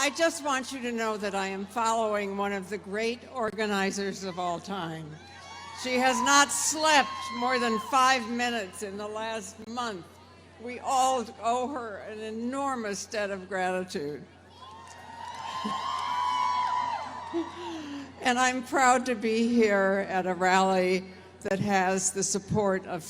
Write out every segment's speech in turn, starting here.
I just want you to know that I am following one of the great organizers of all time. She has not slept more than 5 minutes in the last month. We all owe her an enormous debt of gratitude. And I'm proud to be here at a rally that has the support of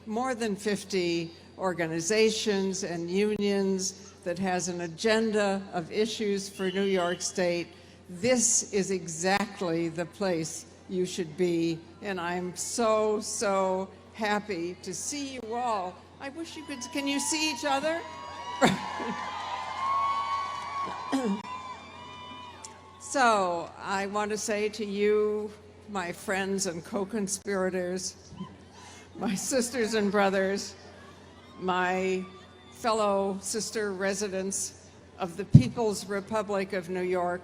more than 50 organizations and unions, that has an agenda of issues for New York State. This is exactly the place you should be, and I'm so, so happy to see you all. I wish you could, can you see each other? So I want to say to you, my friends and co-conspirators, my sisters and brothers, my fellow sister residents of the People's Republic of New York,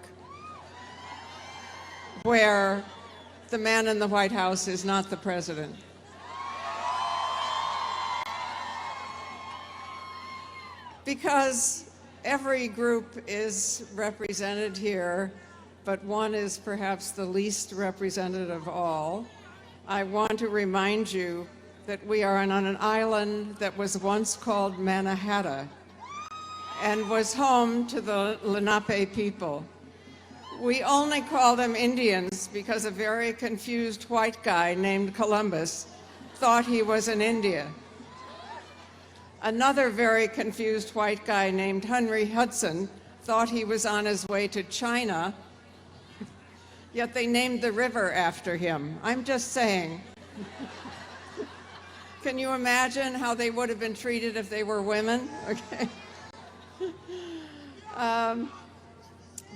where the man in the White House is not the president. Because every group is represented here, but one is perhaps the least represented of all. I want to remind you that we are on an island that was once called Mannahatta and was home to the Lenape people. We only call them Indians because a very confused white guy named Columbus thought he was in India. Another very confused white guy named Henry Hudson thought he was on his way to China, yet they named the river after him. I'm just saying. Can you imagine how they would have been treated if they were women? Okay.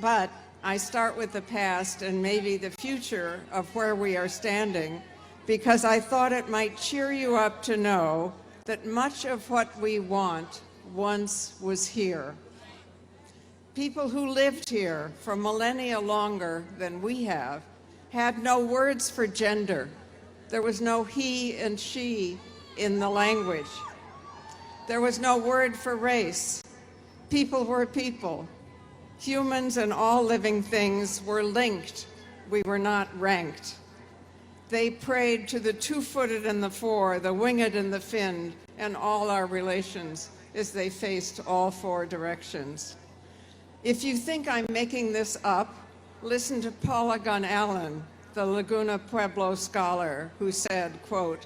But I start with the past and maybe the future of where we are standing, because I thought it might cheer you up to know that much of what we want once was here. People who lived here for millennia longer than we have had no words for gender. There was no he and she in the language. There was no word for race. People were people. Humans and all living things were linked. We were not ranked. They prayed to the two-footed and the four, the winged and the finned, and all our relations as they faced all four directions. If you think I'm making this up, listen to Paula Gunn Allen, the Laguna Pueblo scholar, who said, quote,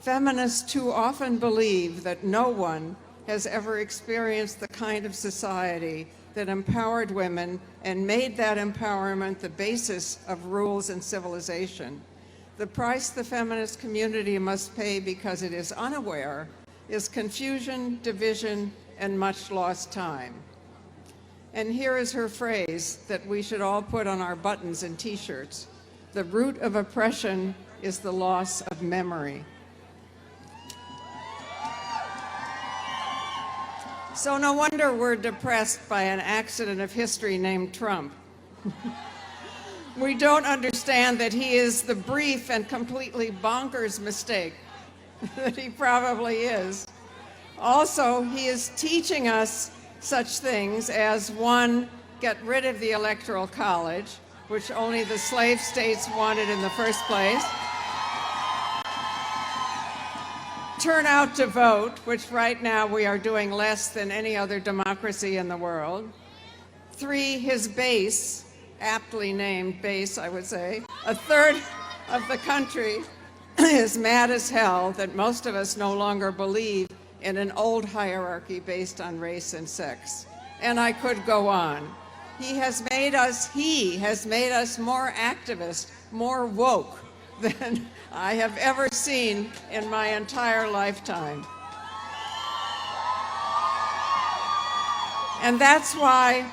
"Feminists too often believe that no one has ever experienced the kind of society that empowered women and made that empowerment the basis of rules and civilization. The price the feminist community must pay because it is unaware is confusion, division, and much lost time." And here is her phrase that we should all put on our buttons and t-shirts: "The root of oppression is the loss of memory." So no wonder we're depressed by an accident of history named Trump. We don't understand that he is the brief and completely bonkers mistake that he probably is. Also, he is teaching us such things as, one, get rid of the Electoral College, which only the slave states wanted in the first place. Turn out to vote, which right now we are doing less than any other democracy in the world. 3, his base, aptly named base, I would say. A third of the country is mad as hell that most of us no longer believe in an old hierarchy based on race and sex. And I could go on. He has made us more activist, more woke than I have ever seen in my entire lifetime. And that's why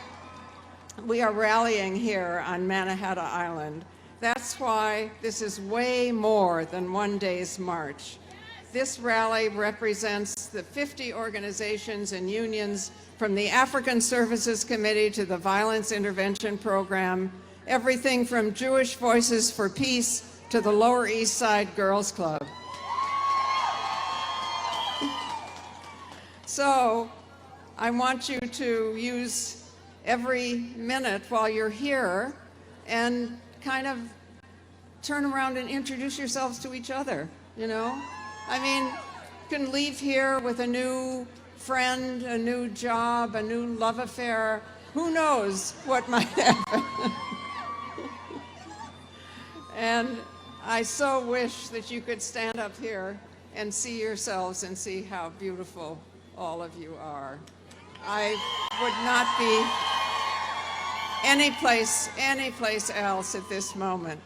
we are rallying here on Mannahatta Island. That's why this is way more than one day's march. This rally represents the 50 organizations and unions, from the African Services Committee to the Violence Intervention Program, everything from Jewish Voices for Peace to the Lower East Side Girls Club. So I want you to use every minute while you're here and kind of turn around and introduce yourselves to each other, you know? I mean, you can leave here with a new friend, a new job, a new love affair. Who knows what might happen? And I so wish that you could stand up here and see yourselves and see how beautiful all of you are. I would not be any place else at this moment.